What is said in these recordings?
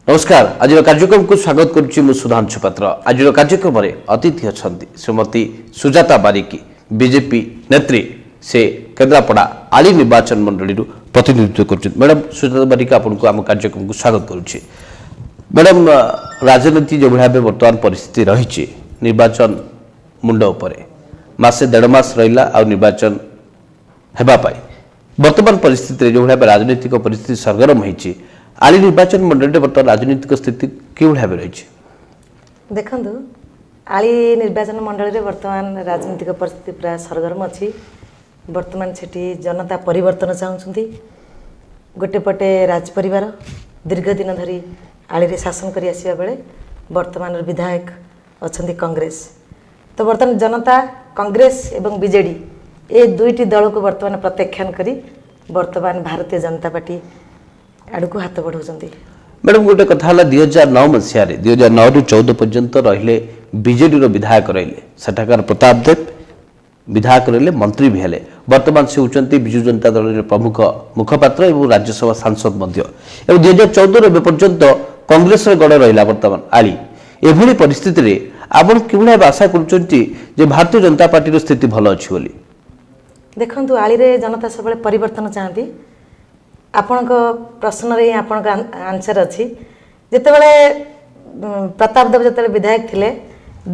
नमस्कार आज कार्यक्रम को स्वागत करुच्ची मु सुधांशु पात्र आज कार्यक्रम में अतिथि अच्छा श्रीमती सुजाता बारिकी बीजेपी नेत्री से केन्द्रापड़ा आली निर्वाचन मंडली प्रतिनिधित्व कर मैडम सुजाता बारिकी आपको आम कार्यक्रम को स्वागत करुच्ची मैडम राजनीति जो भाव बर्तमान परिस्थिति रही निर्वाचन मुंड उपरे मासे 1.5 मास रहा आ निर्वाचन हेबापाई वर्तमान परिस्थिति जो भाव राजनीतिक परिस्थिति सरगरम होती आली निर्वाचन मंडल बर्तमान राजनीतिक स्थिति क्यों भाव रही देखु आली निर्वाचन मंडल में वर्तमान राजनीतिक परिस्थिति प्राय सरगरम अच्छी वर्तमान सेठी जनता परिवर्तन चाहूँगी गोटे पटे राजपरिवार दीर्घ दिन धरी आली रे शासन कर आसवा बेले वर्तमान विधायक अच्छा कांग्रेस तो वर्तमान जनता कांग्रेस एवं बीजेडी ये दुईटी दल को वर्तमान प्रत्याख्यान करी वर्तमान भारतीय जनता पार्टी आड़ को हाथ बढ़ाऊँ मैडम गोटे कथा 2009 मसीह 2009 रु 14 पर्यंत रहिले बीजेडी विधायक रहिले सेठाकार प्रताप देव विधायक रहिले मंत्री भी हेले वर्तमान से होचंती बिजु जनता दल प्रमुख मुखपात्र एवं राज्यसभा सांसद मध्य एवं 2014 पर्यंत कांग्रेस गड़ रहा वर्तमान आली एभली परिस्थिति रे आपण किभली आशा करूचंती जे भारतीय जनता पार्टी स्थिति भल अछि बोली देखंतु आली रे जनता सब परिवर्तन चाहती आपण प्रश्न रे आपण आंसर अच्छी जितेबाला प्रताप देव जो विधायक थिले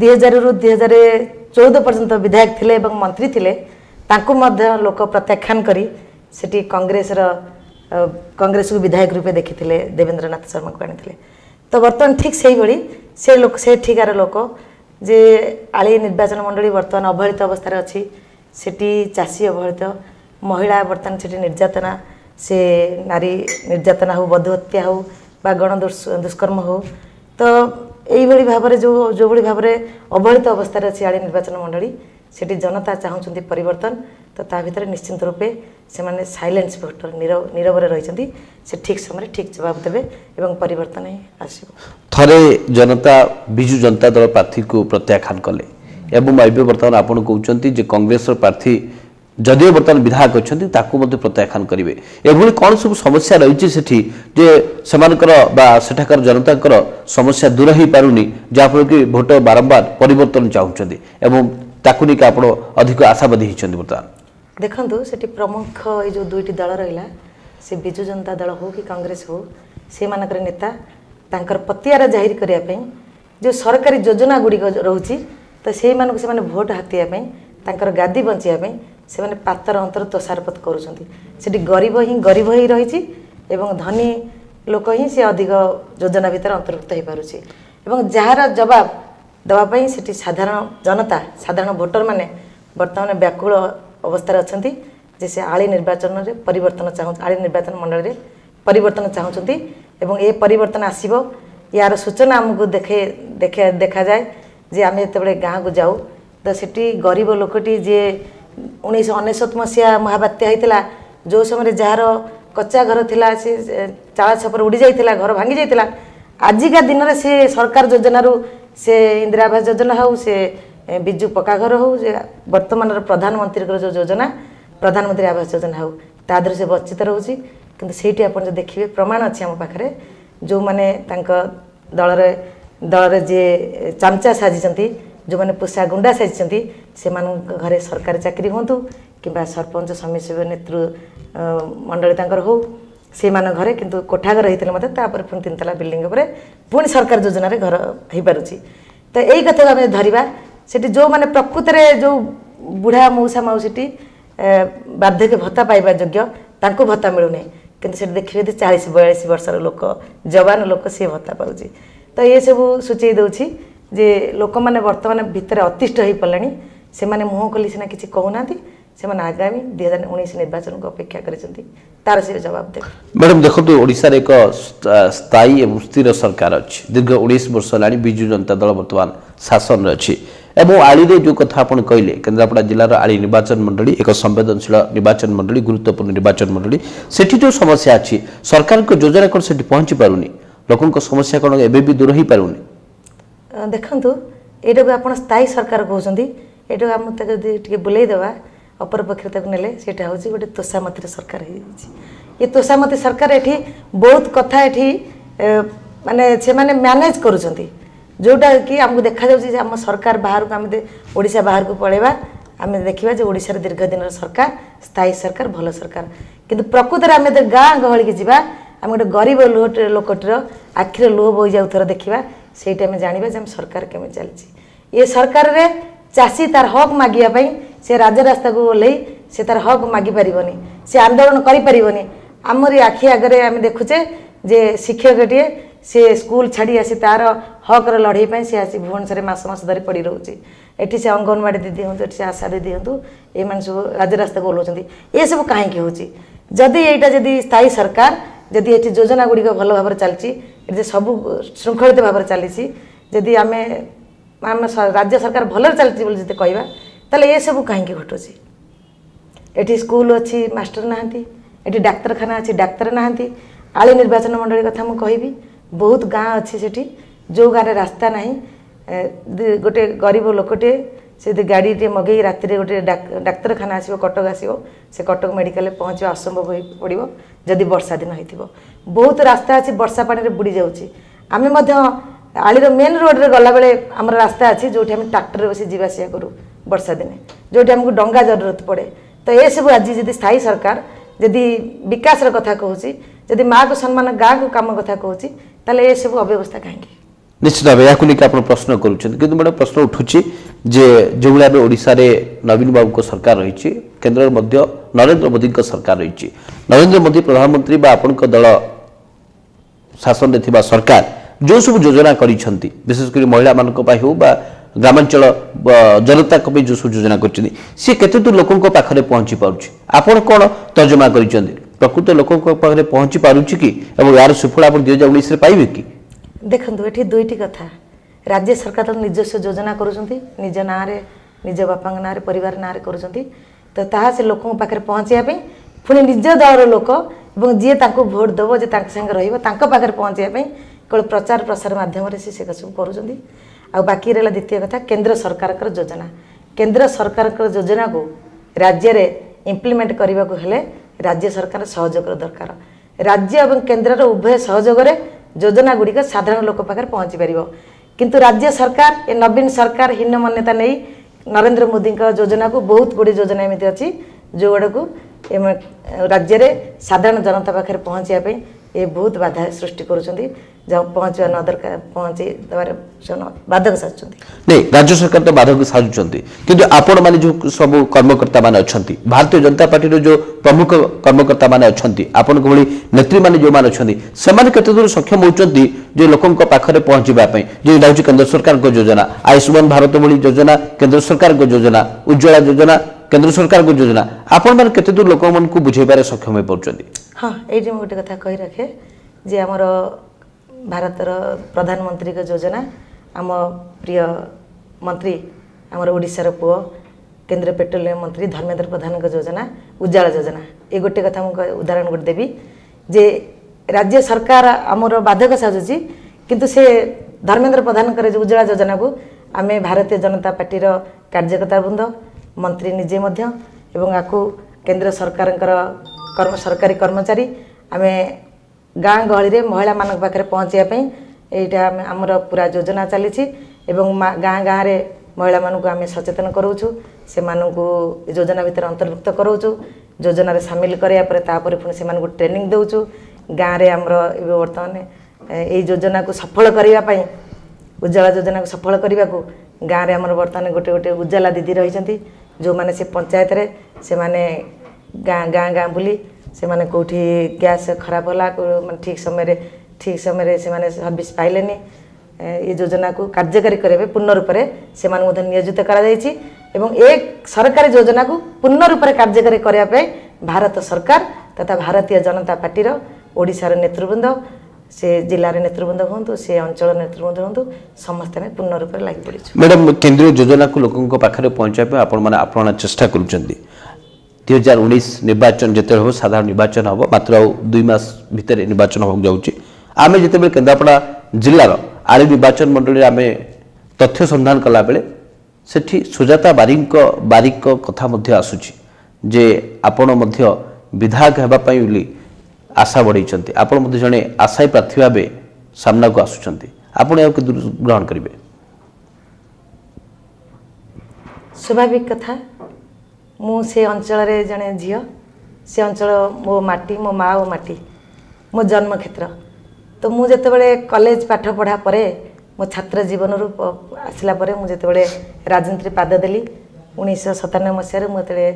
2000 रु 2014 पर्यंत विधायक थिले एवं मंत्री थिले तांकु मध्य लोक प्रत्याख्यान करी सेठी कांग्रेस को विधायक रूपे देखी देवेंद्रनाथ शर्मा को आनी तो बर्तमान ठीक से भाई से लोक से ठिकार लोक जे आली निर्वाचन मंडली बर्तमान अवहेलित अवस्था अच्छी सेठी चाषी अवहेलित महिला बर्तमान सेठी निर्यातना से नारी निर्यातना हो बध हत्या हो बा गण दुष्कर्म हो तो यही भाव में जो भाई भाव में अवहेलित अवस्था अच्छी आली निर्वाचन मंडली सेठी जनता चाहूँगी परिवर्तन तो ता भीतर निश्चिंत रूपे से माने साइलेंस भोटर नीरव रही से ठीक समय ठीक जवाब देवे एवं परिवर्तन ही आसो थरे जनता बिजु जनता दल प्रार्थी को प्रत्याख्यान कले एवं अब बर्तमान आपड़ कहते कांग्रेस प्रार्थी जदिव बर्तमान विधायक अच्छा प्रत्याख्यान करेंगे एभली कौन सब समस्या रही सेठाकर जनता समस्या दूर हो पारुनी जहाँफल कि भोट बारंबार परिवर्तन चाहते एवं ताकू नहीं आप अधिक आशावादी होती बर्तमान देखु से प्रमुख ये जो दुईटी दल रहा से बिजु जनता दल हो कि कांग्रेस हो से मानकर नेता तांकर पतियारा जाहिर करने जो सरकारी योजना गुड़िक रोचे तो से भोट हाथापी तांकर गादी बचाई से माने पातर अंतर तोषारपत करुँच गरीब ही रही एवं धनी लोक ही से अधिक योजना भितर अंतर्भुक्त हो पारुछि एवं जार जवाब देवाई से साधारण जनता साधारण भोटर माने वर्तमान व्याकुल अवस्था अच्छा जे से आली निर्वाचन में परिवर्तन चाहूँ आली निर्वाचन मंडल में परिवर्तन चाहूँगी एवं ये परिवर्तन आसब यार सूचना आमको देखा जाए जे आम जो गाँव को जाऊ तो सीटी गरीब लोकटी जे 1999 मसीहा महाबात्या होता जो समय जार कच्चा घर थिला से चाला छपर उड़ी जाइथिला घर भांगी जाइथिला आजिका दिन में से सरकार योजना से इंदिरा आवास योजना हो से बिजु पक्का घर हो वर्तमान प्रधानमंत्री जो योजना प्रधानमंत्री आवास योजना हो तादर से वंचित रोचे कि से आप देखिए प्रमाण अच्छे आम पाखे जो मैंने दल जे चामचा साजिंट जो मैंने पोषा गुंडा साजिंट से घरे सरकारी चाकरी हूँ कि सरपंच समिति नेतृ मंडली हो से घरे किंतु कोठा घर होते मतलब पुणी 3 तला बिल्डिंग पुणी सरकार योजना घर हो पारुची तो यही कथा आम धरवा से जो मैंने प्रकृत में जो बुढ़ा मौसा मौसी बार्धक्य भत्ता पाइबा योग्य तांको भत्ता मिलूनी किंतु से देखिए 40-42 वर्षर लोक जवान लोक सी भत्ता पाऊँच तो ये सब सूचई दूची जे लोक मैंने वर्तमान भितर अतिष्ठ हो पड़े से माने मुँह खोली सीना किसी कहूना से आगामी 2019 निर्वाचन को अपेक्षा कर से जवाब दे मैडम देखो ओडिशा रे एक स्थायी एवं स्थिर सरकार अच्छी दीर्घ 19 वर्ष है बिजु जनता दल वर्तमान शासन अच्छी एवं आली रे जो कथा आपन कहले केन्द्रापड़ा जिलार आली निर्वाचन मंडली एक संवेदनशील निर्वाचन मंडली गुरुत्वपूर्ण निर्वाचन मंडली सेठी जो समस्या अच्छी सरकार को योजना कौन से पहुँची पारुनी लोकों समस्या कौन एवं भी दूर हो पारुनी देखु ये आप स्थायी सरकार कहते ये आम टे बुलेदेवा अपर पक्ष ने हूँ गोटे तोषामती सरकार ये तोषामती सरकार ये बहुत कथा ये ମାନେ ସେମାନେ ମ୍ୟାନେଜ କରୁଛନ୍ତି जोटा कि आमको देखा जाउछि आम सरकार बाहर को आम ओडिशा बाहर को पळेबा आम देखिबा जे ओडिशा दीर्घ दिन सरकार स्थायी सरकार भल सरकार किंतु प्रकृत आम गाँ गहली की जीवा आम गोटे गरीब लोकटर आखिर लुह बोई जाऊथर देखा से जाना जे सरकार केमी चलती ये सरकार रे चाषी तार हक मागिया से राजरास्ता को ओह्लई से तार हक मागी पारिबनी से आंदोलन करि पारिबनी आमरी आखि आगे आम देखुचे जे शिक्षकटीए से स्कूल छाड़ी आसी तार हकर लड़ाई सी आसी भुवनेश्वर मास मास धरी पड़ी रोचे एटी से अंगनवाड़ी दीदी हूँ से आशा दीदी हूँ ये सब राजरास्ता को ओह्लौं ये सब कहीं होची जदि यहाँ जदि स्थायी सरकार जदि ये योजना गुड़िक भल भाव चलती सब श्रृंखलित भाव चली जदि आम आम राज्य सरकार भल चलती जी कहवा ताले ये सब कहीं घटुची एटी स्कूल अच्छी मास्टर नहांती एटी डाक्तरखाना अच्छी डाक्तर नहांती आली निर्वाचन मंडली कथा मुझे कहबी बहुत गाँ अच्छी सेठी जो गाँव में रास्ता नहीं गोटे गरीब लोकटे से गाड़ी टे मगई राति गोटे डाक्तरखाना आसो कटक आसो से कटक मेडिकल पहुँचवा असंभव हो पड़ो जदि वर्षा दिन हो बहुत रास्ता अच्छी वर्षा पानी बुड़ी जाऊँगी आम आलीर मेन रोड रे गला बेले आमर रास्ता अच्छी जो ट्रैक्टर बस जीवासा करूँ वर्षा दिने जो आमको डंगा जरूरत पड़े तो ये सब आज जदि स्थायी सरकार जदि विकास कथा कहूँ जदि माँ को सम्मान गाँ को कम कथा कहूँ ताले ये सब अव्यवस्था कहीं निश्चित भाव या प्रश्न करूँ मैडम प्रश्न उठुची जे जो भाव ओडिशा रे नवीन बाबू को सरकार रही केन्द्र मध्य नरेंद्र मोदी को सरकार रही नरेंद्र मोदी प्रधानमंत्री बा आपण दल शासन रे सरकार जो सब योजना करिसेंती विशेषकर महिला मान हो बा ग्रामांचल जनता को भी जो सब योजना कर केते दूर लोकों पाखरे पहुंची पारुछि आपण कोन तर्जमा करिसेंती प्रकृत लोकों पाखरे पहुंची पारुछि कि एवं यार सुफल आप 2019 रे पाइबे कि देखु ये दुईटी कथा राज्य सरकार तो निजस्व योजना करुँच निज ना निज बापा ना परिवार ना करुँच तो ताहा से लोकों पाखे पहुँचापी पुणी निज दलर लोक और जी भोट दब जे संगे रही पहुँचापी केवल प्रचार प्रसार मध्यम से सब कर बाकी रहा द्वितीय कथा केंद्र सरकार योजना केंद्र सरकार योजना को राज्य में इम्प्लीमेंट करने को हेले राज्य सरकार सहयोग दरकार राज्य और केंद्र उभय सहयोग योजना गुड़िक साधारण लोक पाखे पहुँची पार किंतु राज्य सरकार ए नवीन सरकार हीन मान्यता नहीं नरेंद्र मोदी योजना को बहुत गुड़ी योजना एमती अच्छी जो गुड़ा को राज्य में साधारण जनता पाखे पहुँचापी ये बहुत बाधा सृष्टि करुँच पहुँचवा न दरकार पहुँचे बाधक साजुंट नहीं राज्य सरकार तो बाधक साजुंट किंतु आपण माने जो सब कर्मकर्ता माने अछंती भारतीय जनता पार्टी रो जो प्रमुख कर्मकर्ता माने अछंती आपण को भली नेत्री माने जो माने अछंती समान केते दूर सक्षम होचंती जो लोकन को पाखरे पहुंचबा पई जे राउची केंद्र सरकार को योजना आयुष्मान भारत भली योजना केंद्र सरकार को योजना उज्ज्वला योजना केंद्र सरकार को योजना आपण माने केते दूर लोक मन को बुझेबारे सक्षम हो पड़चंती हां ए जे गोटे कथा कहि रखे जे हमर भारतर प्रधानमंत्री का योजना आम प्रिय मंत्री आमर ओडिशार पुओ केंद्र पेट्रोलियम मंत्री धर्मेंद्र प्रधान का योजना उज्ज्वला योजना ये गोटे कथा मुझे उदाहरण गोटे देवी जे राज्य सरकार आमर बाधक साजुची किंतु से धर्मेंद्र प्रधान कर उज्ज्वला योजना को आम भारतीय जनता पार्टी कार्यकर्ता वृंद मंत्री निजे मध्य एवं आपको केंद्र सरकार सरकारी कर्मचारी आम गाँ गहली महिला मान पाखे पहुँचापी यहाँ आमर पूरा योजना चली गाँ गाँव में महिला मानक आम सचेतन कराऊँ से योजना भितर अंतर्भुक्त कराऊँ योजना सामिल करापर पुणी से ट्रेनिंग दौचु गाँव में आमर बर्तमान ये योजना को सफल करने उज्ज्वला योजना को सफल करने को गाँव में आमर बर्तमान गोटे गोटे उज्ज्वला दीदी रही जो मैंने से पंचायत रे से माने गाँ गाँ बुली से माने कोठी गैस खराब होला ठीक समय से माने सर्विस पाइलेनी ये योजना को कार्यकारी करबे पूर्ण रूप से नियोजित करा जायछि एवं एक सरकारी योजना को पूर्ण रूप से कार्यकारी करने पे भारत सरकार तथा भारतीय जनता पार्टी ओडिशार नेतृवृंद से जिलार नेतृवृंद हूँ से अंचल नेतृवृंद हूँ समस्त में पूर्ण रूप से लगी पड़ी मैडम केंद्रीय योजना को लोकों पाखे पहुँचापे आपण चेष्टा करुँच 2019 निर्वाचन जिते हम साधारण निर्वाचन हम मात्र 2 मास भितर निर्वाचन हो जाऊँगी आम जिते केन्द्रापड़ा जिलार आली निर्वाचन मंडली आम तथ्य संधान कला बेले सेठी सुजाता बारिक कथा मध्य आसुची जे आपण विधायक होगापी आशा बढ़ाई आपण जड़े आशायी प्रार्थी भाव सामना को आसुचंती आपण या ग्रहण करेंगे? स्वाभाविक कथा मु से अंचल जड़े झील से अंचल मो माटी मो माँ और माटी मो जन्म क्षेत्र तो मुझे कॉलेज पाठ पढ़ा पर मो छात्र जीवन आसला मुझे राजनीति पाद देली 1997 मसीह मुझे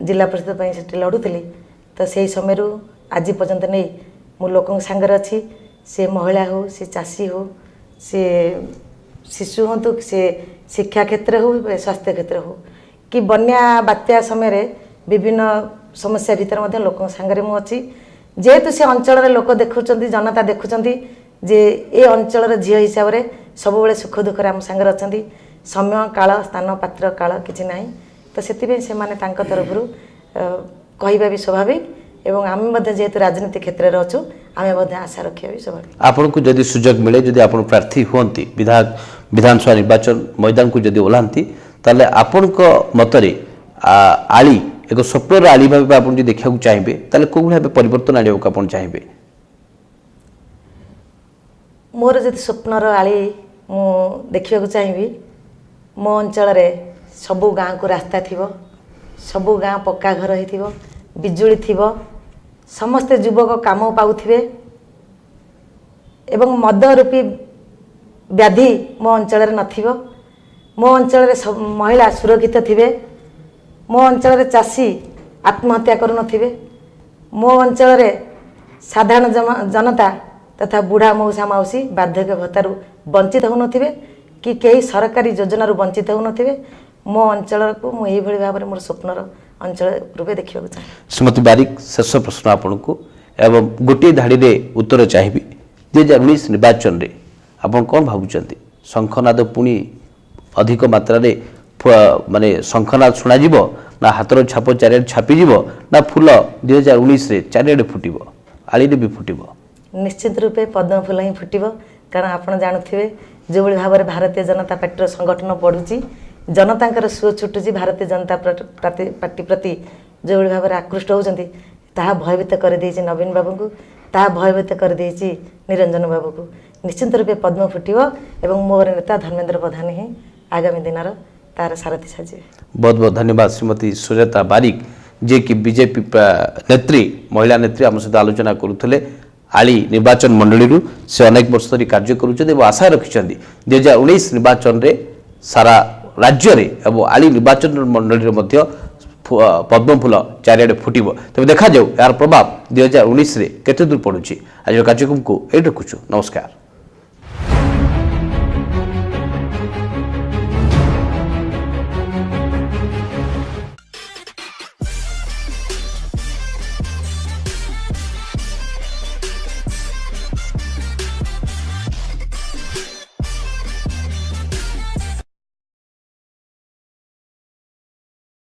जिला परिषद से लड़ुली तो से समय आज पर्यंत नहीं मु लोक सांगे अच्छी से महिला हो से चाषी हो से शिशु हूँ से शिक्षा क्षेत्र हो स्वास्थ्य क्षेत्र हो कि बन्या बात्या समय विभिन्न समस्या भितर लोक सांगे मुझे जेहेतु से अंचल लोक देखुं जनता देखुं जे ए अंचल झील हिसाब से सब सुख दुख आम सांगे अच्छा समय काल स्थान पात्र काल किसी ना तो से तरफ कहवा भी स्वाभाविक एवं आम जेहेतु राजनीति क्षेत्र में अच्छु आम आशा रखा भी स्वाभाविक। आपन को जदि सुजोग मिले जदि आप प्रार्थी हुंती विधानसभा निर्वाचन मैदान को जदि ओह्लांती ताले आपण को मतरे आली एक स्वप्नर आली भाव आप देखा चाहिए ताले कौ भाव परिवर्तन आने को आप चाहिए? मोर जदि स्वप्नर आली मु देखा चाहिए मो अंचल सबु गाँ को रास्ता थी सबु गाँ पक्का घर हो बिजुली थी समस्ते युवक काम पाउथिबे एवं मद रूपी व्याधि मो अंचल नथिबो मो अंचल महिला सुरक्षित थिबे मो अंचल चाषी आत्महत्या करू नथिबे मो अंचल साधारण जनता तथा बुढ़ा मौसा मौसी बार्धक्य भत्तारू वंचित हो नथिबे कि कई सरकारी योजनारू वंचित हो नथिबे मो अंचल को मु एही भली भाव में मोर स्वप्नर अंचल रूपे देखा चाहिए। श्रीमती बारिक शेष प्रश्न आपन को एवं गोटे धाड़ी रे उत्तर चाहिए 2019 निर्वाचन रे आपन कौन भावुचंती शंखनाद पुणी अधिक मात्रा रे माने शंखनाद शुणा जीवो ना हाथर छाप चारियाडे छापी जीवो ना फूल 2019 रे चारियाडे फुटिबो आली रे भी फुटिबो? निश्चित रूपे पद्म फूल ही फुटिबो कारण आपण जानुथिबे जो भली भाव भारतीय जनता पार्टी संगठन बढ़ुची जनता सुओ छुटुची भारतीय जनता पार्टी प्रति जो भली भाव आकृष्ट होउचंती ताहा भयभीत कर देछि नवीन बाबू को ताहा भयभीत कर देछि निरंजन बाबू को निश्चित रूपे पद्म फुटिबो एवं मोर नेता धर्मेंद्र प्रधान ही आगामी दिन तार सारथी साजे। बहुत बहुत धन्यवाद श्रीमती सुजाता बारिक जे कि बीजेपी नेत्री महिला नेत्री आम सहित आलोचना करुले आली निर्वाचन मंडली से अनेक वर्ष धरी कार्य करुँच आशा रखिंट 2019 निर्वाचन रे सारा राज्य रे एवं आली निर्वाचन मंडली पद्म फूल चारियाडे फुटिबो तेज देखा यार प्रभाव 2019 रे केते दूर पड़ुछि। आज कार्यक्रम को ये रखुछु। नमस्कार।